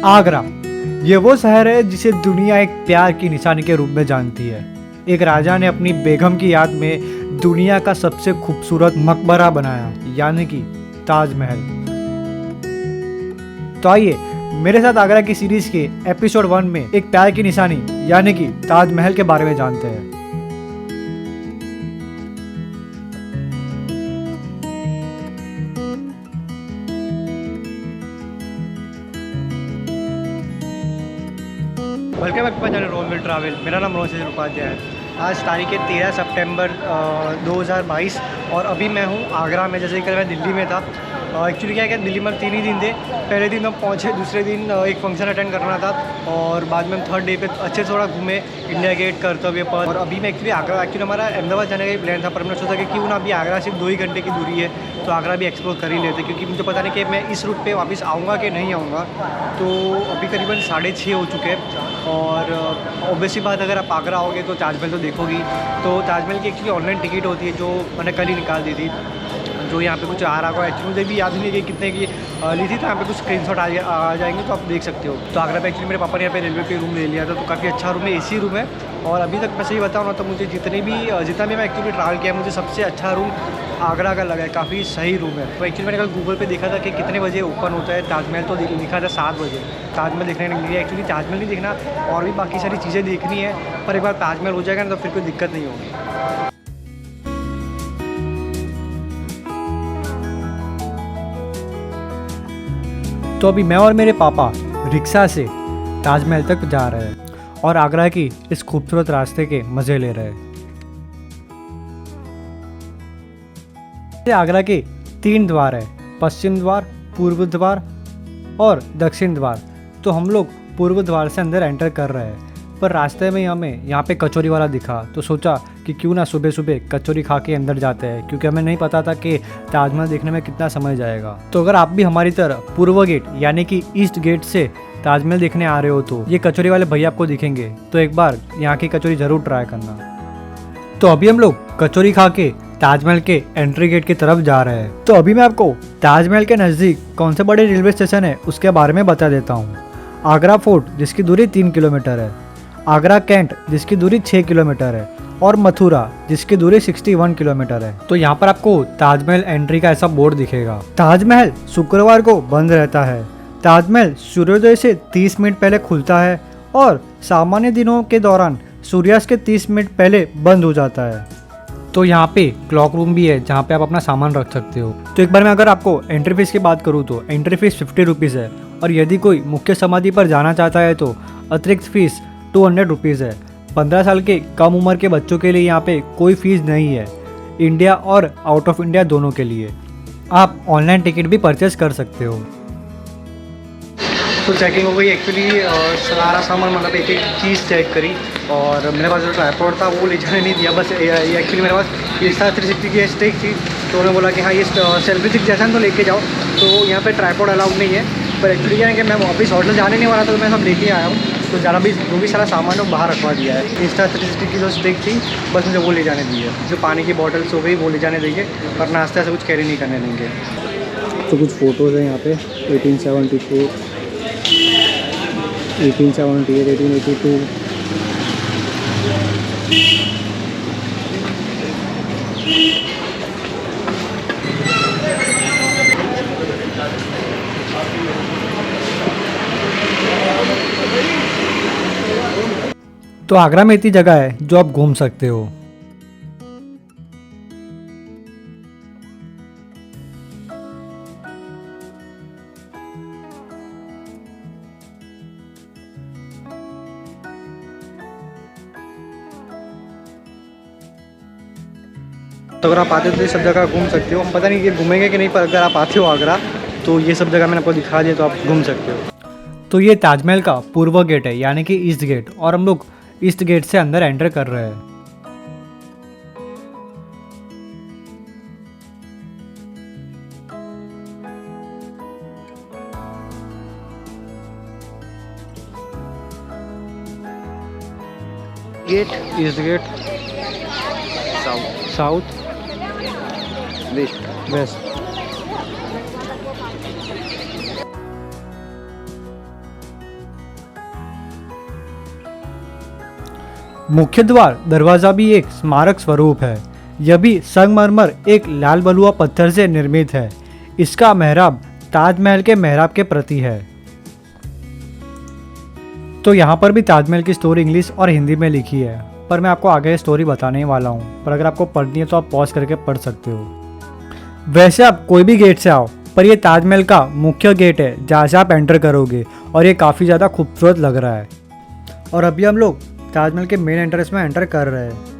आगरा, ये वो शहर है जिसे दुनिया एक प्यार की निशानी के रूप में जानती है। एक राजा ने अपनी बेगम की याद में दुनिया का सबसे खूबसूरत मकबरा बनाया, यानी कि ताजमहल। तो आइए मेरे साथ आगरा की सीरीज के एपिसोड 1 में एक प्यार की निशानी यानी कि ताजमहल के बारे में जानते हैं। Welcome back to channel Roll Travel. मेरा नाम रोशन उपाध्याय है। आज तारीख है 13 सितंबर 2022 और अभी मैं हूँ आगरा में। जैसे कि कल मैं दिल्ली में था। एक्चुअली क्या है कि दिल्ली में 3 ही दिन थे। पहले दिन हम पहुँचे, दूसरे दिन एक फंक्शन अटेंड करना था और बाद में हम थर्ड डे पे अच्छे से थोड़ा घूमे, इंडिया गेट, कर्तव्य पथ। और अभी मैं एक्चुअली हमारा अहमदाबाद जाने का ही प्लान था, पर हमने सोचा कि क्यों ना अभी आगरा सिर्फ 2 ही घंटे की दूरी है तो आगरा भी एक्सप्लोर कर ही लेते, क्योंकि मुझे पता नहीं कि मैं इस रूट पे वापस आऊँगा कि नहीं आऊँगा। तो अभी करीबन 6:30 हो चुके हैं और ऑब्वियसली बात, अगर आप आगरा आओगे तो ताजमहल तो देखोगी। तो ताजमहल की एक्चुअली ऑनलाइन टिकट होती है जो मैंने कल ही निकाल दी थी, जो यहाँ पे कुछ आ रहा होगा। एक्चुअली मुझे भी याद नहीं है कि कितने की ली थी, तो यहाँ पे कुछ स्क्रीनशॉट आ जाएंगे तो आप देख सकते हो। तो आगरा पे एक्चुअली मेरे पापा ने यहाँ पे रेलवे पे रूम ले लिया था, तो काफ़ी अच्छा रूम है, एसी रूम है। और अभी तक मैं सही बताऊँ ना तो मुझे जितना भी मैं एक्चुअली ट्रैवल किया, मुझे सबसे अच्छा रूम आगरा का लगा है। काफ़ी सही रूम है। तो एक्चुअली मैंने कल गूगल पे देखा था कि कितने बजे ओपन होता है ताजमहल, तो लिखा था 7 बजे। ताजमहल देखने के लिए एक्चुअली ताजमहल नहीं देखना और भी बाकी सारी चीज़ें देखनी है, पर एक बार ताजमहल हो जाएगा ना तो फिर कोई दिक्कत नहीं होगी। तो अभी मैं और मेरे पापा रिक्शा से ताजमहल तक जा रहे हैं और आगरा की इस खूबसूरत रास्ते के मज़े ले रहे हैं। आगरा के 3 द्वार है, पश्चिम द्वार, पूर्व द्वार और दक्षिण द्वार। तो हम लोग पूर्व द्वार से अंदर एंटर कर रहे हैं, पर रास्ते में हमें यहाँ पे कचौरी वाला दिखा, तो सोचा कि क्यों ना सुबह सुबह कचौरी खा के अंदर जाते हैं, क्योंकि हमें नहीं पता था कि ताजमहल देखने में कितना समय जाएगा। तो अगर आप भी हमारी तरह पूर्व गेट यानी कि ईस्ट गेट से ताजमहल देखने आ रहे हो तो ये कचौरी वाले भैया आपको दिखेंगे, तो एक बार यहाँ की कचौरी ज़रूर ट्राई करना। तो अभी हम लोग कचौरी खा के ताजमहल के एंट्री गेट की तरफ जा रहे हैं। तो अभी मैं आपको ताजमहल के नज़दीक कौन से बड़े रेलवे स्टेशन है उसके बारे में बता देता हूँ। आगरा फोर्ट जिसकी दूरी 3 किलोमीटर है, आगरा कैंट जिसकी दूरी 6 किलोमीटर है और मथुरा जिसकी दूरी 61 किलोमीटर है। तो यहाँ पर आपको ताजमहल एंट्री का ऐसा बोर्ड दिखेगा। ताजमहल शुक्रवार को बंद रहता है। ताजमहल सूर्योदय से 30 मिनट पहले खुलता है और सामान्य दिनों के दौरान सूर्यास्त के 30 मिनट पहले बंद हो जाता है। तो यहाँ पे क्लॉक रूम भी है जहाँ पे आप अपना सामान रख सकते हो। तो एक बार मैं अगर आपको एंट्री फीस की बात करूँ तो एंट्री फीस 50 रुपीज़ है, और यदि कोई मुख्य समाधि पर जाना चाहता है तो अतिरिक्त फीस 200 रुपीज़ है। 15 साल के कम उम्र के बच्चों के लिए यहाँ पे कोई फीस नहीं है, इंडिया और आउट ऑफ इंडिया दोनों के लिए। आप ऑनलाइन टिकट भी परचेस कर सकते हो। तो चेकिंग हो गई एक्चुअली, सारा सामान मतलब एक एक चीज़ चेक करी और मेरे पास जो ट्राइपॉड था वो ले जाने नहीं दिया। बस एक्चुअली मेरे पास Insta360 की स्टिक थी, तो उन्होंने बोला कि हाँ ये सेल्फी स्टिक जैसा तो लेके जाओ। तो यहाँ पे ट्राइपॉड अलाउड नहीं है, पर एक्चुअली क्या है कि मैं वापस होटल जाने नहीं वाला था, तो मैं सब लेके आया हूँ। तो ज़्यादा भी जो भी सारा सामान है बाहर रखवा दिया है। Insta360 की जो स्टिक थी बस मुझे वो ले जाने दी है। जो पानी की बॉटल्स हो गई वो ले जाने देंगे, पर नाश्ते से कुछ कैरी नहीं करने देंगे। तो कुछ फ़ोटोज़ हैं यहाँ पे 1874, 1878, 1882। तो आगरा में इतनी जगह है जो आप घूम सकते हो। तो अगर आप आते हो तो ये सब जगह घूम सकते हो। पता नहीं कि घूमेंगे कि नहीं, पर अगर आप आते हो आगरा तो ये सब जगह मैंने आपको दिखा दिया, तो आप घूम सकते हो। तो ये ताजमहल का पूर्व गेट है यानी कि ईस्ट गेट, और हम लोग ईस्ट गेट से अंदर एंटर कर रहे हैं। Gate, east gate, south, west. मुख्य द्वार दरवाजा भी एक स्मारक स्वरूप है। यह भी संगमरमर एक लाल बलुआ पत्थर से निर्मित है। इसका मेहराब ताजमहल के मेहराब के प्रति है। तो यहाँ पर भी ताजमहल की स्टोरी इंग्लिश और हिंदी में लिखी है, पर मैं आपको आगे स्टोरी बताने वाला हूँ। पर अगर आपको पढ़नी है तो आप पॉज करके पढ़ सकते हो। वैसे आप कोई भी गेट से आओ, पर ये ताजमहल का मुख्य गेट है जहाँ से आप एंटर करोगे, और ये काफ़ी ज़्यादा खूबसूरत लग रहा है। और अभी हम लोग ताजमहल के मेन एंट्रेंस में एंटर कर रहे हैं।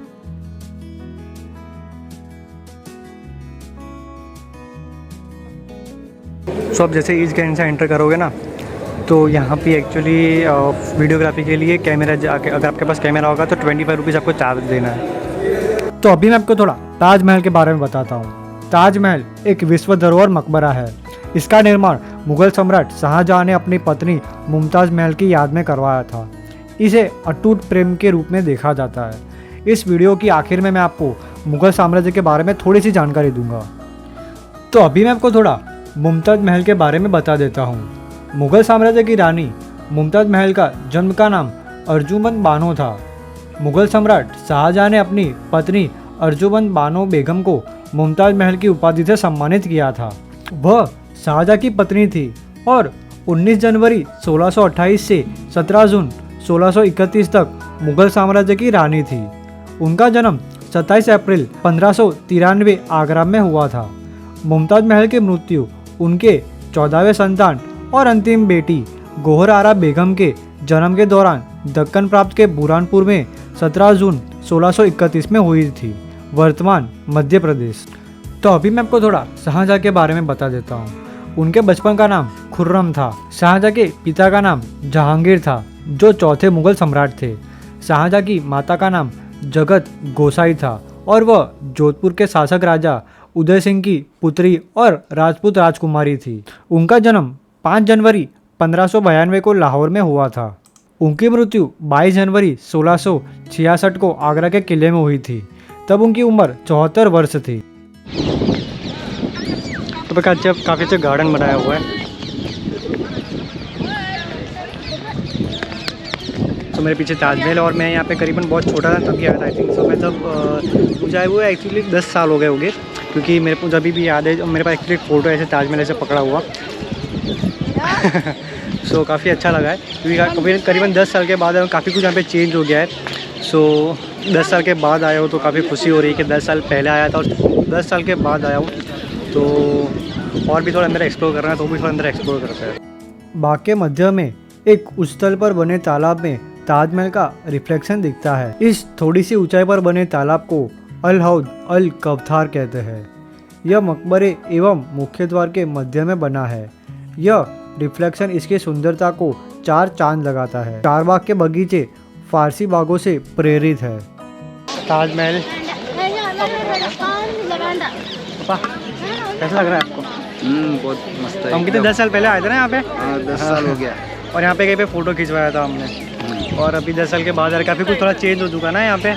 सो अब जैसे इस गेट से एंटर करोगे ना, तो यहाँ पे एक्चुअली वीडियोग्राफी के लिए कैमरा जाके, अगर आपके पास कैमरा होगा तो 25 रुपीज़ आपको चार्ज देना है। तो अभी मैं आपको थोड़ा ताजमहल के बारे में बताता हूँ। ताजमहल एक विश्व धरोहर मकबरा है। इसका निर्माण मुगल सम्राट शाहजहां ने अपनी पत्नी मुमताज़ महल की याद में करवाया था। इसे अटूट प्रेम के रूप में देखा जाता है। इस वीडियो की आखिर में मैं आपको मुगल साम्राज्य के बारे में थोड़ी सी जानकारी दूंगा। तो अभी मैं आपको थोड़ा मुमताज़ महल के बारे में बता देता हूँ। मुगल साम्राज्य की रानी मुमताज़ महल का जन्म का नाम अर्जुमंद बानो था। मुगल सम्राट शाहजहां ने अपनी पत्नी अर्जुमंद बानो बेगम को मुमताज़ महल की उपाधि से सम्मानित किया था। वह शाहजहां की पत्नी थी और 19 जनवरी 1628 से 17 जून 1631 तक मुगल साम्राज्य की रानी थी। उनका जन्म 27 अप्रैल 1593 आगरा में हुआ था। मुमताज़ महल की मृत्यु उनके 14वें संतान और अंतिम बेटी गोहर आरा बेगम के जन्म के दौरान दक्कन प्रांत के बुरहानपुर में 17 जून 1631 में हुई थी, वर्तमान मध्य प्रदेश। तो अभी मैं आपको थोड़ा शाहजहां के बारे में बता देता हूँ। उनके बचपन का नाम खुर्रम था। शाहजहां के पिता का नाम जहांगीर था, जो चौथे मुगल सम्राट थे। शाहजहां की माता का नाम जगत गोसाई था और वह जोधपुर के शासक राजा उदय सिंह की पुत्री और राजपूत राजकुमारी थी। उनका जन्म 5 जनवरी 1592 को लाहौर में हुआ था। उनकी मृत्यु 22 जनवरी 1666 को आगरा के किले में हुई थी। तब उनकी उम्र 74 वर्ष थी। तो काफ़ी अच्छा गार्डन बनाया हुआ है। तो मेरे पीछे ताजमहल, और मैं यहाँ पे करीबन बहुत छोटा था तब आया था। आई थिंक सो मैं तब मुझे हुए एक्चुअली 10 साल हो गए होंगे, क्योंकि मेरे को अभी भी याद है। मेरे पास एक्चुअली एक फ़ोटो ऐसे ताजमहल ऐसे पकड़ा हुआ। सो काफ़ी अच्छा लगा है, क्योंकि करीबन 10 साल के बाद काफ़ी कुछ यहाँ पे चेंज हो गया है। सो 10 साल के बाद आया हो तो काफ़ी खुशी हो रही है कि 10 साल पहले आया था और 10 साल के बाद आया हूँ। तो और भी थोड़ा अंदर एक्सप्लोर करना है तो भी थोड़ा अंदर एक्सप्लोर करते हैं। बाग के मध्य में एक उच्च स्थल पर बने तालाब में ताजमहल का रिफ्लेक्शन दिखता है। इस थोड़ी सी ऊंचाई पर बने तालाब को अल हौद अल कवथार कहते हैं। यह मकबरे एवं मुख्य द्वार के मध्य में बना है। यह रिफ्लेक्शन इसकी सुंदरता को 4 चांद लगाता है। चारबाग के बगीचे फारसी बागों से प्रेरित है। ताजमहल कैसा लग रहा है आपको? बहुत मस्त है। हम कितने 10 साल पहले आए थे ना यहाँ पे? 10 साल हो गया। और यहाँ पे कहीं पे फ़ोटो खिंचवाया था हमने। और अभी 10 साल के बाद काफ़ी कुछ थोड़ा चेंज हो चुका ना यहाँ पे।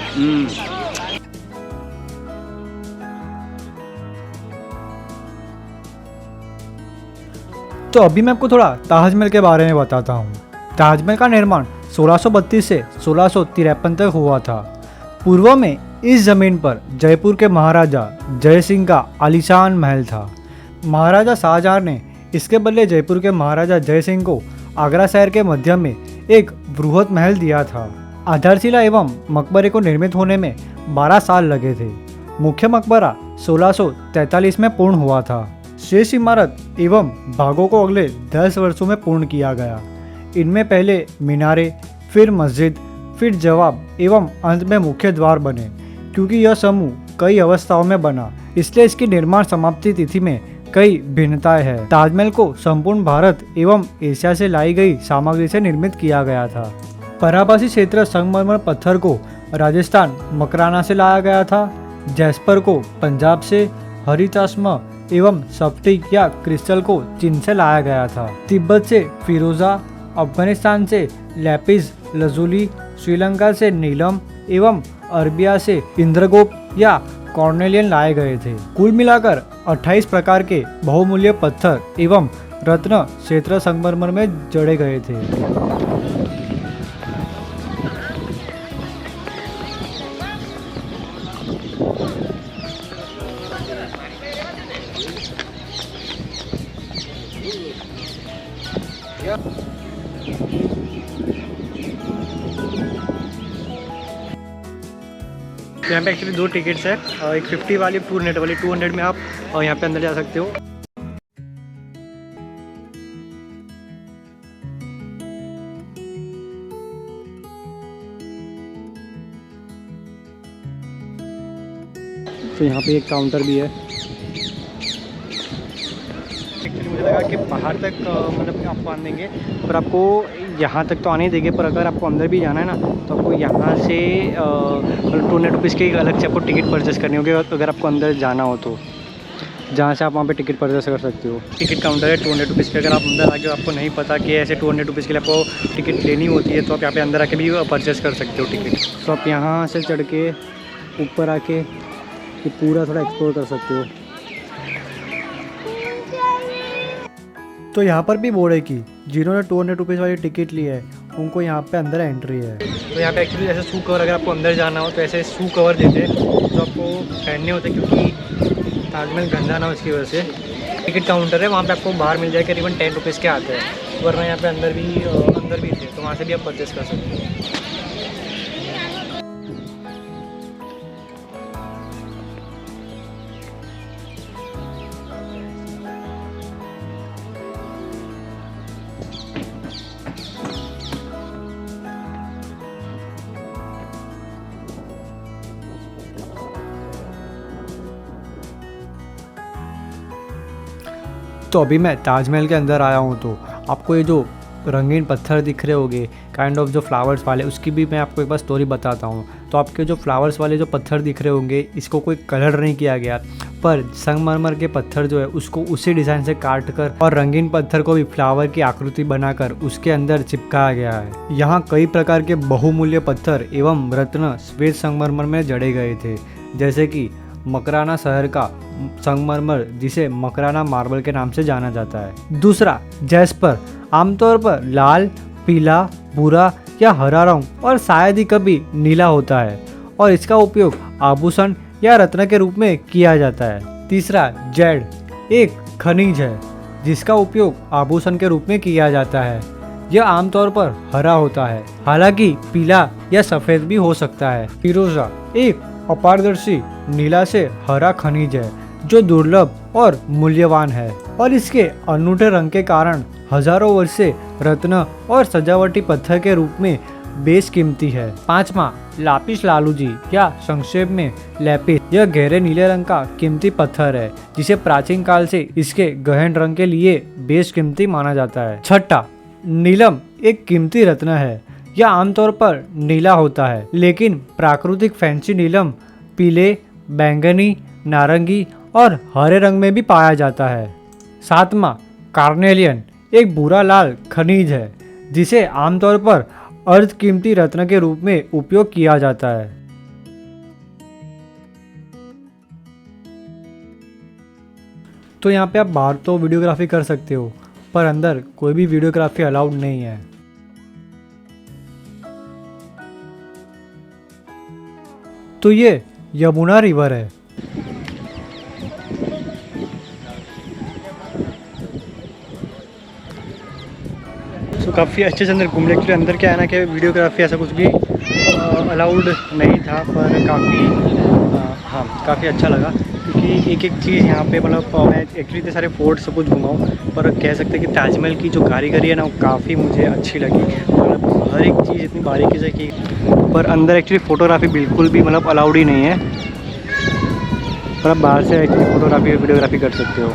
तो अभी मैं आपको थोड़ा ताजमहल के बारे में बताता हूँ। ताजमहल का निर्माण 1632 से 1653 तक हुआ था। पूर्व में इस जमीन पर जयपुर के महाराजा जय सिंह का आलीशान महल था। महाराजा शाहजहां ने इसके बदले जयपुर के महाराजा जय सिंह को आगरा शहर के मध्य में एक बृहद महल दिया था। आधारशिला एवं मकबरे को निर्मित होने में 12 साल लगे थे। मुख्य मकबरा 1643 में पूर्ण हुआ था। शेष इमारत एवं भागों को अगले 10 वर्षों में पूर्ण किया गया। इनमें पहले मीनारे, फिर मस्जिद, फिर जवाब एवं अंत में मुख्य द्वार बने। क्योंकि यह समूह कई अवस्थाओं में बना, इसलिए इसकी निर्माण समाप्ति तिथि में कई भिन्नताएं हैं। ताजमहल को संपूर्ण भारत एवं एशिया से लाई गई सामग्री से निर्मित किया गया था। पराबासी क्षेत्र संगमरमर पत्थर को राजस्थान मकराना से लाया गया था। जैस्पर को पंजाब से, हरिताश्म एवं स्फटिक या क्रिस्टल को चीन से लाया गया था। तिब्बत से फिरोजा, अफगानिस्तान से लैपिस लजुली, श्रीलंका से नीलम एवं अरबिया से इंद्रगोप या कॉर्नेलियन लाए गए थे। कुल मिलाकर 28 प्रकार के बहुमूल्य पत्थर एवं रत्न क्षेत्र संगमरमर में जड़े गए थे। यहाँ पे एक्चुअली 2 टिकट्स है, एक 50 वाली पूर्ण नेट वाली 200 में आप यहाँ पे अंदर जा सकते हो। तो यहाँ पे एक काउंटर भी है। एक्चुअली मुझे लगा कि बाहर तक मतलब आपको आने देंगे, पर आपको यहाँ तक तो आने ही देंगे, पर अगर आपको अंदर भी जाना है ना तो आपको यहाँ से 200 रुपीज़ की अलग से आपको टिकट परचेस करनी होगी अगर आपको अंदर जाना हो तो, जहाँ से आप वहाँ पे टिकट परचेस कर सकते हो। टिकट काउंटर है 200 रुपीज़ के। अगर आप अंदर आके आपको नहीं पता कि ऐसे 200 रुपीज़ के लिए आपको टिकट लेनी होती है तो आप यहाँ पे अंदर आके भी परचेस कर सकते हो टिकट। तो आप यहाँ से चढ़ के ऊपर आके ये पूरा थोड़ा एक्सप्लोर कर सकते हो। तो यहाँ पर भी बोर्ड है कि जिन्होंने 200 रुपीज़ वाली टिकट ली है उनको यहाँ पे अंदर एंट्री है। तो यहाँ पे एक्चुअली ऐसे शू कवर, अगर आपको अंदर जाना हो तो ऐसे शू कवर देते हैं जो आपको पहनने होते हैं, क्योंकि ताजमहल गंदा ना हो इसकी वजह से। टिकट काउंटर है, वहाँ पे आपको बाहर मिल जाएगा, करीबन 10 रुपीज़ के आते हैं, वरना यहाँ पे अंदर भी थे तो वहाँ से भी आप परचेस कर सकते हो। तो अभी मैं ताजमहल के अंदर आया हूँ, तो आपको ये जो रंगीन पत्थर दिख रहे होंगे काइंड ऑफ जो फ्लावर्स वाले, उसकी भी मैं आपको एक बार स्टोरी बताता हूँ। तो आपके जो फ्लावर्स वाले जो पत्थर दिख रहे होंगे, इसको कोई कलर नहीं किया गया, पर संगमरमर के पत्थर जो है उसको उसी डिज़ाइन से काट कर और रंगीन पत्थर को भी फ्लावर की आकृति बनाकर उसके अंदर चिपकाया गया है। यहाँ कई प्रकार के बहुमूल्य पत्थर एवं रत्न श्वेत संगमरमर में जड़े गए थे, जैसे कि मकराना शहर का संगमरमर, जिसे मकराना मार्बल के नाम से जाना जाता है। दूसरा, जैस्पर, आमतौर पर लाल, पीला, भूरा या हरा रंग और शायद ही कभी नीला होता है और इसका उपयोग आभूषण या रत्न के रूप में किया जाता है। तीसरा, जेड, एक खनिज है जिसका उपयोग आभूषण के रूप में किया जाता है। यह आमतौर पर हरा होता है, हालांकि पीला या सफेद भी हो सकता है। फिरोजा, एक अपारदर्शी नीला से हरा खनिज है जो दुर्लभ और मूल्यवान है और इसके अनूठे रंग के कारण हजारों वर्ष से रत्न और सजावटी पत्थर के रूप में बेशकीमती है। पांचवा, लापिस लालूजी या संक्षेप में लैपिस, यह गहरे नीले रंग का कीमती पत्थर है जिसे प्राचीन काल से इसके गहन रंग के लिए बेशकीमती माना जाता है। छठा, नीलम, एक कीमती रत्न है। यह आमतौर पर नीला होता है, लेकिन प्राकृतिक फैंसी नीलम पीले, बैंगनी, नारंगी और हरे रंग में भी पाया जाता है। सातवां, कार्नेलियन, एक भूरा लाल खनिज है जिसे आमतौर पर अर्ध कीमती रत्न के रूप में उपयोग किया जाता है। तो यहाँ पे आप बाहर तो वीडियोग्राफी कर सकते हो, पर अंदर कोई भी वीडियोग्राफी अलाउड नहीं है। तो ये यमुना रिवर है। तो काफ़ी अच्छे से अंदर घूम लें। अंदर क्या है ना कि वीडियोग्राफी ऐसा कुछ भी अलाउड नहीं था, पर काफ़ी अच्छा लगा, क्योंकि एक एक चीज़ यहाँ पे मतलब मैं एक्चुअली इतने सारे फोर्ट सब कुछ घुमाऊँ, पर कह सकते हैं कि ताजमहल की जो कारीगरी है ना वो काफ़ी मुझे अच्छी लगी। मतलब हर एक चीज़ इतनी बारीकी से की, पर अंदर एक्चुअली फ़ोटोग्राफी बिल्कुल भी मतलब अलाउड ही नहीं है, पर आप बाहर से एक्चुअली फ़ोटोग्राफी और वीडियोग्राफी कर सकते हो।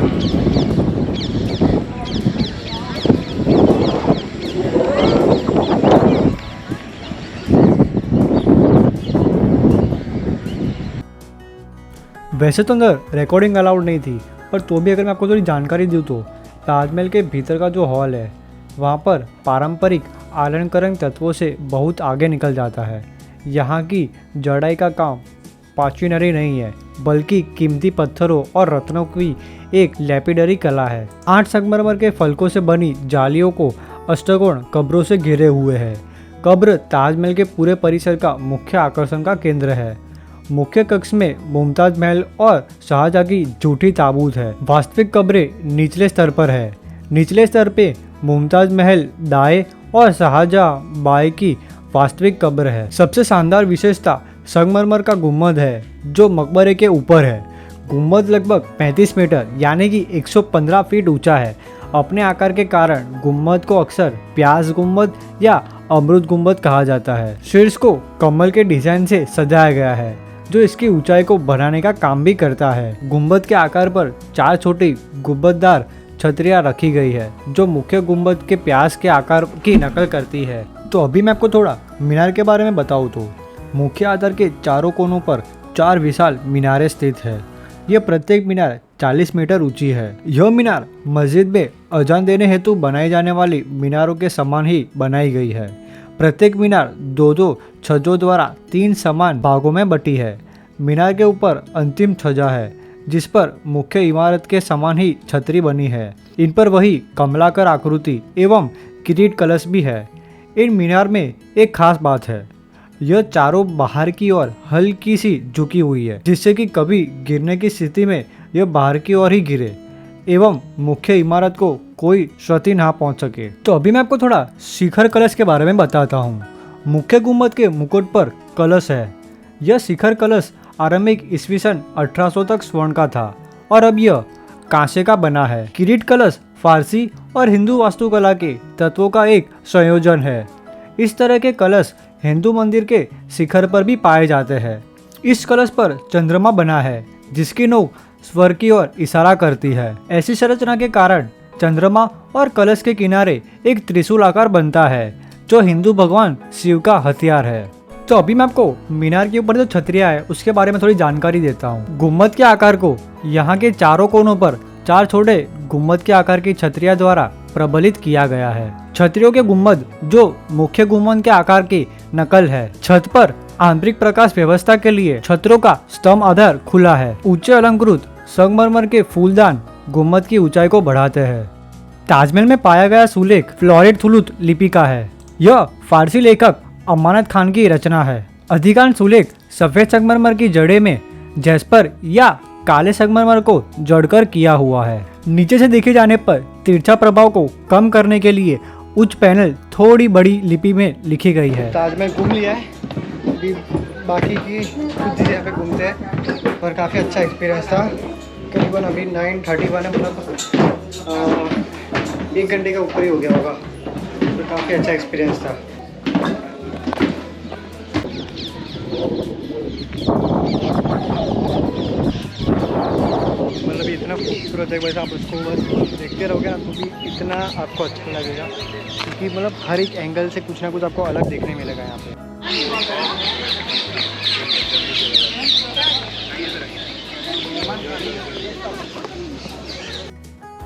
वैसे तो अंदर रिकॉर्डिंग अलाउड नहीं थी, पर तो भी अगर मैं आपको थोड़ी जानकारी दूँ तो ताजमहल के भीतर का जो हॉल है वहाँ पर पारंपरिक अलंकरण तत्वों से बहुत आगे निकल जाता है। यहाँ की जड़ाई का काम पाचुनरी नहीं है, बल्कि कीमती पत्थरों और रत्नों की एक लैपिडरी कला है। 8 संगमरमर के फलकों से बनी जालियों को अष्टकोण कब्रों से घिरे हुए है। कब्र ताजमहल के पूरे परिसर का मुख्य आकर्षण का केंद्र है। मुख्य कक्ष में मुमताज महल और शाहजहां की झूठी ताबूत है। वास्तविक कब्रें निचले स्तर पर है। निचले स्तर पे मुमताज महल दाएं और शाहजहां बाएं की वास्तविक कब्र है। सबसे शानदार विशेषता संगमरमर का गुम्बद है जो मकबरे के ऊपर है। गुम्बद लगभग 35 मीटर यानी कि 115 फीट ऊंचा है। अपने आकार के कारण गुम्बद को अक्सर प्याज गुम्बद या अमृत गुम्बद कहा जाता है। शीर्ष को कमल के डिजाइन से सजाया गया है जो इसकी ऊंचाई को बढ़ाने का काम भी करता है। गुम्बद के आकार पर 4 छोटी गुंबददार छतरियां रखी गई है जो मुख्य गुम्बद के प्याज के आकार की नकल करती है। तो अभी मैं आपको थोड़ा मीनार के बारे में बताऊँ तो मुख्य आधार के चारों कोनों पर 4 विशाल मीनारें स्थित है। यह प्रत्येक मीनार 40 मीटर ऊंची है। यह मीनार मस्जिद में अजान देने हेतु बनाई जाने वाली मीनारों के समान ही बनाई गई है। प्रत्येक मीनार 2-2 छज्जों द्वारा 3 समान भागों में बटी है। मीनार के ऊपर अंतिम छज्जा है जिस पर मुख्य इमारत के समान ही छतरी बनी है। इन पर वही कमलाकर आकृति एवं किरीट कलश भी है। इन मीनार में एक खास बात है, यह चारों बाहर की ओर हल्की सी झुकी हुई है जिससे कि कभी गिरने की स्थिति में यह बाहर की ओर ही गिरे एवं मुख्य इमारत को कोई क्षति ना पहुंच सके। तो अभी मैं आपको थोड़ा शिखर कलश के बारे में बताता हूँ। मुख्य गुम्बद के मुकुट पर कलश है। यह शिखर कलश आरंभिक ईस्वी सन 1800 तक स्वर्ण का था और अब यह कांसे का बना है। किरीट कलश फारसी और हिंदू वास्तुकला के तत्वों का एक संयोजन है। इस तरह के कलश हिंदू मंदिर के शिखर पर भी पाए जाते हैं। इस कलश पर चंद्रमा बना है जिसकी नोक स्वर्ग की ओर इशारा करती है। ऐसी संरचना के कारण चंद्रमा और कलश के किनारे एक त्रिशूल आकार बनता है जो हिंदू भगवान शिव का हथियार है। तो अभी मैं आपको मीनार के ऊपर जो छतरियां है उसके बारे में थोड़ी जानकारी देता हूँ। गुम्बद के आकार को यहाँ के चारों कोनों पर 4 छोटे गुम्बद के आकार की छतरियां द्वारा प्रबलित किया गया है। छतरियों के गुम्बद जो मुख्य गुम्बद के आकार की नकल है। छत पर आंतरिक प्रकाश व्यवस्था के लिए छतरों का स्तंभ आधार खुला है। ऊंचे अलंकृत संगमरमर के फूलदान गुम्बद की ऊंचाई को बढ़ाते हैं। ताजमहल में पाया गया सुलेख फ्लोरेट थुलुत लिपि का है। यह फारसी लेखक अमानत खान की रचना है। अधिकांश सुलेख सफेद संगमरमर की जड़े में जैस्पर या काले संगमरमर को जोड़कर किया हुआ है। नीचे से देखे जाने पर तिरछा प्रभाव को कम करने के लिए उच्च पैनल थोड़ी बड़ी लिपि में लिखी गई है। ताजमहल घूम लिया है, अभी बाकी की कुछ जगह पे घूमते हैं और काफ़ी अच्छा एक्सपीरियंस था। करीबन अभी 9:31 है, मतलब 1 घंटे का ऊपर ही हो गया होगा। तो काफ़ी अच्छा एक्सपीरियंस था। मतलब इतना खूबसूरत है, वैसे आप उसको बस देखते रहोगे ना तो भी इतना आपको अच्छा लगेगा क्योंकि मतलब हर एक एंगल से कुछ ना कुछ आपको अलग देखने मिलेगा यहाँ पे।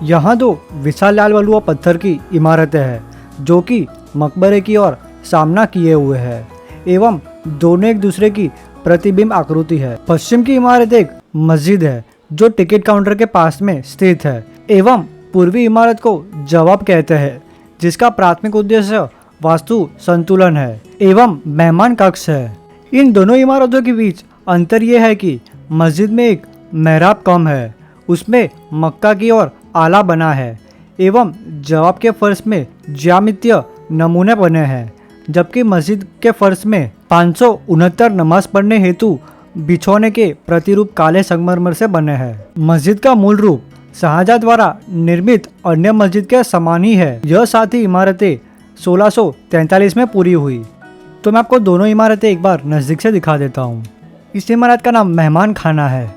यहाँ 2 विशाल लाल बलुआ पत्थर की इमारतें हैं जो कि मकबरे की ओर सामना किए हुए हैं एवं दोनों एक दूसरे की प्रतिबिंब आकृति है। पश्चिम की इमारत एक मस्जिद है जो टिकट काउंटर के पास में स्थित है एवं पूर्वी इमारत को जवाब कहते हैं जिसका प्राथमिक उद्देश्य वास्तु संतुलन है एवं मेहमान कक्ष है। इन दोनों इमारतों के बीच अंतर यह है कि मस्जिद में एक मेहराब कम है, उसमें मक्का की ओर आला बना है एवं जवाब के फर्श में ज्यामितीय नमूने बने हैं, जबकि मस्जिद के फर्श में 569 नमाज पढ़ने हेतु बिछौने के प्रतिरूप काले संगमरमर से बने हैं। मस्जिद का मूल रूप शाहजहां द्वारा निर्मित अन्य मस्जिद के समान ही है। यह 7 ही इमारतें 1643 में पूरी हुई। तो मैं आपको दोनों इमारतें एक बार नज़दीक से दिखा देता हूँ। इस इमारत का नाम मेहमान खाना है।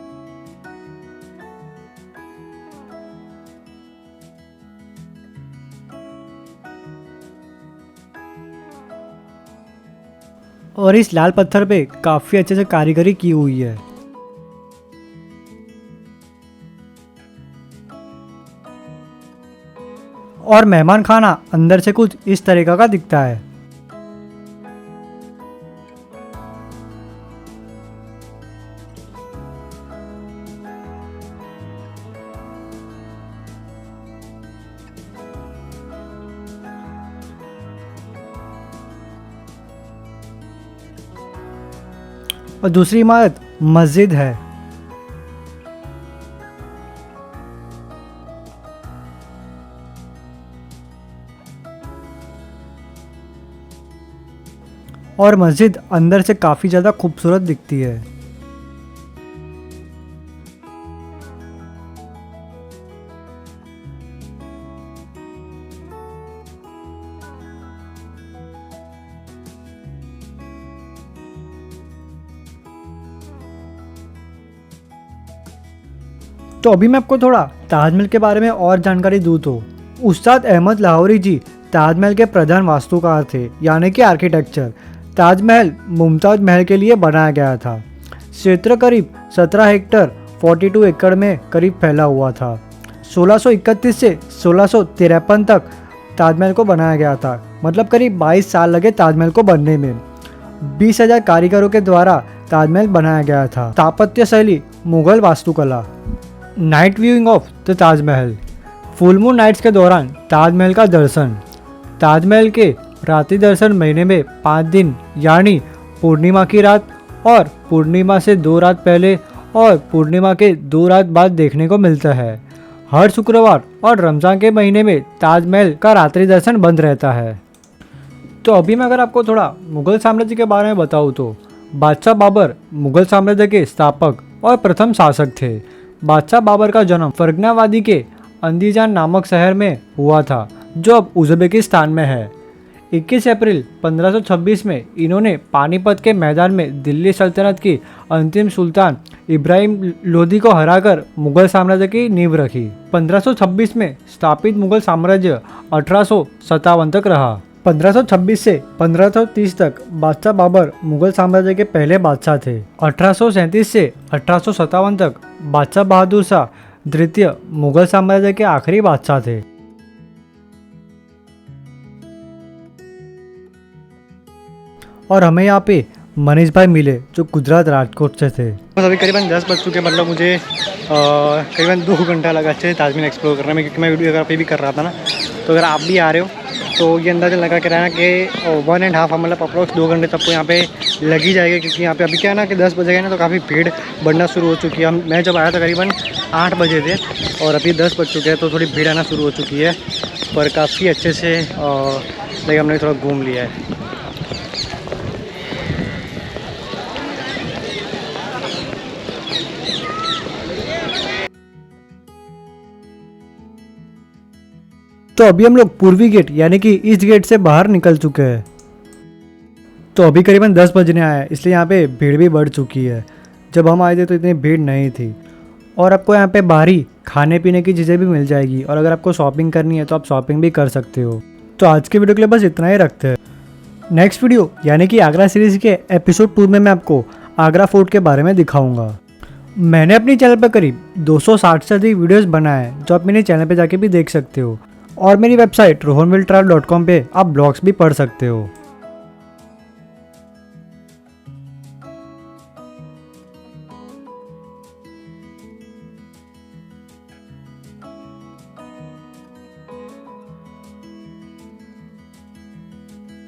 और इस लाल पत्थर पे काफी अच्छे से कारीगरी की हुई है। और मेहमान खाना अंदर से कुछ इस तरीका का दिखता है। और दूसरी इमारत मस्जिद है। और मस्जिद अंदर से काफ़ी ज़्यादा खूबसूरत दिखती है। तो अभी मैं आपको थोड़ा ताजमहल के बारे में और जानकारी दूँ तो उस्ताद अहमद लाहौरी जी ताजमहल के प्रधान वास्तुकार थे, यानी कि आर्किटेक्चर। ताजमहल मुमताज़ महल के लिए बनाया गया था। क्षेत्र करीब 17 हेक्टर 42 एकड़ में करीब फैला हुआ था। 1631 से 1653 तक ताजमहल को बनाया गया था, मतलब करीब 22 साल लगे ताजमहल को बनने में। 20,000 कारीगरों के द्वारा ताजमहल बनाया गया था। स्थापत्य शैली मुगल वास्तुकला। Night viewing of the Taj Mahal. Full moon nights के दौरान ताजमहल का दर्शन। ताजमहल के रात्रि दर्शन महीने में 5 दिन यानी पूर्णिमा की रात और पूर्णिमा से 2 रात पहले और पूर्णिमा के 2 रात बाद देखने को मिलता है। हर शुक्रवार और रमज़ान के महीने में ताजमहल का रात्रि दर्शन बंद रहता है। तो अभी मैं अगर आपको थोड़ा मुग़ल साम्राज्य के बारे में बताऊँ तो बादशाह बाबर मुग़ल साम्राज्य के स्थापक और प्रथम शासक थे। बादशाह बाबर का जन्म फरगना वादी के अंदीजान नामक शहर में हुआ था, जो अब उज़्बेकिस्तान में है। 21 अप्रैल 1526 में इन्होंने पानीपत के मैदान में दिल्ली सल्तनत की अंतिम सुल्तान इब्राहिम लोदी को हराकर मुग़ल साम्राज्य की नींव रखी। 1526 में स्थापित मुग़ल साम्राज्य 1857 तक रहा। 1526 से 1530 तक बादशाह बाबर मुग़ल साम्राज्य के पहले बादशाह थे। 1837 से 1857 तक बादशाह बहादुर शाह द्वितीय मुग़ल साम्राज्य के आखिरी बादशाह थे। और हमें यहाँ पे मनीष भाई मिले जो गुजरात राजकोट से थे। अभी करीबन 10 बज चुके, मतलब मुझे करीबन 2 घंटा लगा अच्छे से ताजमहल एक्सप्लोर करने में, क्योंकि मैं वीडियोग्राफी भी कर रहा था ना। तो अगर आप भी आ रहे हो तो ये अंदाज़ा लगा के रहना कि 1.5 मतलब अप्रोक्स 2 घंटे सबको यहाँ पे लग ही जाएगा, क्योंकि यहाँ पे अभी क्या है ना कि 10 बजे गए ना तो काफ़ी भीड़ बढ़ना शुरू हो चुकी है। मैं जब आया था करीबन 8 बजे थे और अभी 10 बज चुके हैं, तो थोड़ी भीड़ आना शुरू हो चुकी है। पर काफ़ी अच्छे से लाइक हमने थोड़ा घूम लिया है। तो अभी हम लोग पूर्वी गेट यानी कि ईस्ट गेट से बाहर निकल चुके हैं। तो अभी करीबन 10 बजने आया है, इसलिए यहाँ पे भीड़ भी बढ़ चुकी है। जब हम आए थे तो इतनी भीड़ नहीं थी। और आपको यहाँ पे बाहरी खाने पीने की चीज़ें भी मिल जाएगी, और अगर आपको शॉपिंग करनी है तो आप शॉपिंग भी कर सकते हो। तो आज के वीडियो के लिए बस इतना ही रखते हैं। नेक्स्ट वीडियो यानी कि आगरा सीरीज़ के एपिसोड 2 में मैं आपको आगरा फोर्ट के बारे में दिखाऊँगा। मैंने अपनी चैनल पर करीब 260 से अधिक वीडियोज़ बनाए हैं, जो आप मेरे चैनल पर जाके भी देख सकते हो। और मेरी वेबसाइट rohanviltravel.com पे आप ब्लॉग्स भी पढ़ सकते हो।